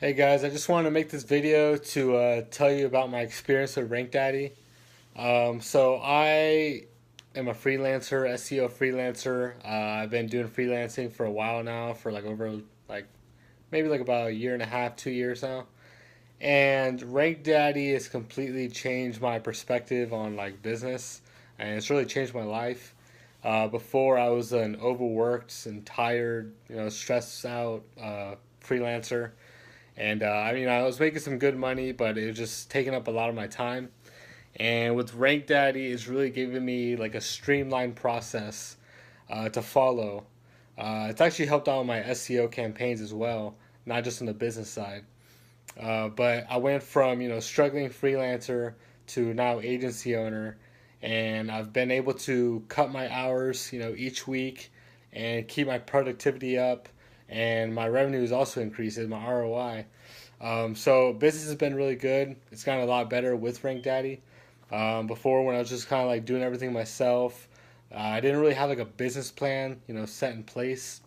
Hey guys, I just wanted to make this video to tell you about my experience with RankDaddy. So I am a freelancer, SEO freelancer. I've been doing freelancing for a while now, for like maybe like about a year and a half, 2 years now. And RankDaddy has completely changed my perspective on like business, and it's really changed my life. Before I was an overworked and tired, stressed out freelancer. And I was making some good money, but it was just taking up a lot of my time. And with Rank Daddy, it's really giving me like a streamlined process to follow. It's actually helped out with my SEO campaigns as well, not just on the business side. But I went from struggling freelancer to now agency owner, and I've been able to cut my hours each week and keep my productivity up, and my revenue is also increasing, my ROI. So business has been really good. It's gotten a lot better with Rank Daddy. Before, when I was just kind of like doing everything myself, I didn't really have like a business plan set in place,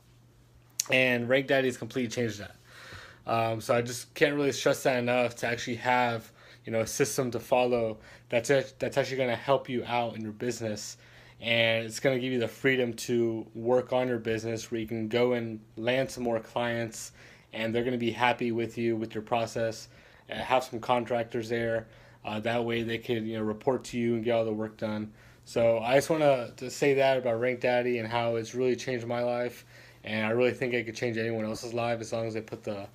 and Rank Daddy has completely changed that. So I just can't really stress that enough, to actually have a system to follow that's actually going to help you out in your business, and it's going to give you the freedom to work on your business, where you can go and land some more clients, and they're going to be happy with you with your process. Have some contractors there. That way they can report to you and get all the work done. So I just want to say that about Rank Daddy and how it's really changed my life, and I really think it could change anyone else's life as long as they put the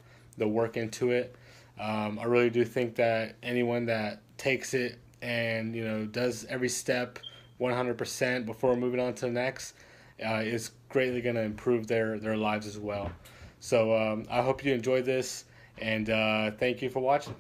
work into it. I really do think that anyone that takes it and does every step 100% before moving on to the next is greatly going to improve their lives as well. So I hope you enjoyed this, and thank you for watching.